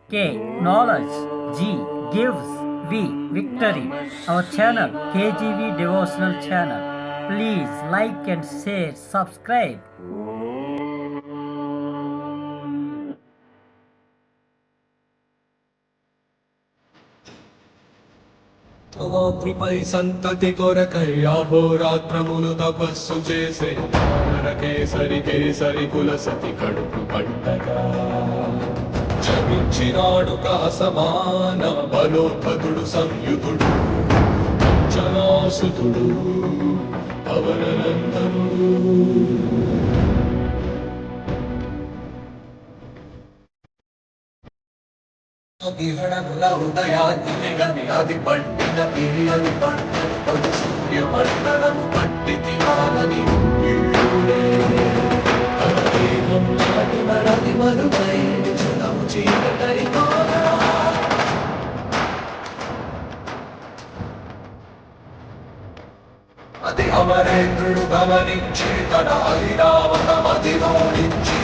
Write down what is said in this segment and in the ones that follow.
K. Knowledge. G. Gives. V. Victory. Our channel KGV Devotional Channel. Please like and share, subscribe. కృపై సంతతి కొరకై అహోరాత్రములు తపస్సు చేసే కేసరి కేసరి కుల సతి కడుపు పట్టగా జమించినాడు సమాన బలోపతుడు సంయుతుడు జనాసుతుడు పవననందనుడు గిహణముల ఉదయాన్ని గని అది పట్టిన పిరియని పట్టు సూర్యమండలము పట్టి తినాలని నది మరుపై జలము చీకటై అది అమరేంద్రుడు గమనించి తన అధిరావతమది నోడించి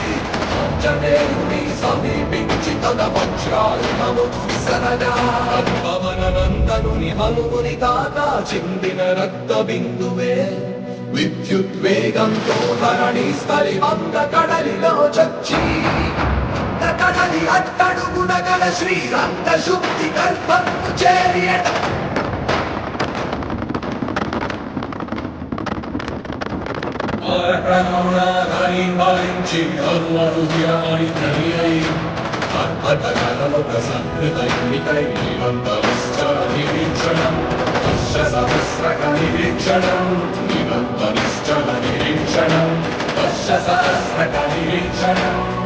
జనేయుని సమీపించి తన వజ్రాయుధము విసరగా పవననందనుని హనుముని కాగా చిందిన రక్త బిందువే విద్యుద్వేగంతో ధరణి స్థలి వంద కడలిలో చచ్చి కడలి అట్టడుగున గల శ్రీరంగ శుద్ధి గర్భము చేరియట భరించి అరుణరుద్యాని ధనియై అద్భుతకరము ప్రసన్నతైనికై నిరంతరిశ్చల నిరీక్షణం దశ సహస్రక నిరీక్షణం నిరంతరిశ్చల నిరీక్షణం దశ సహస్రక నిరీక్షణం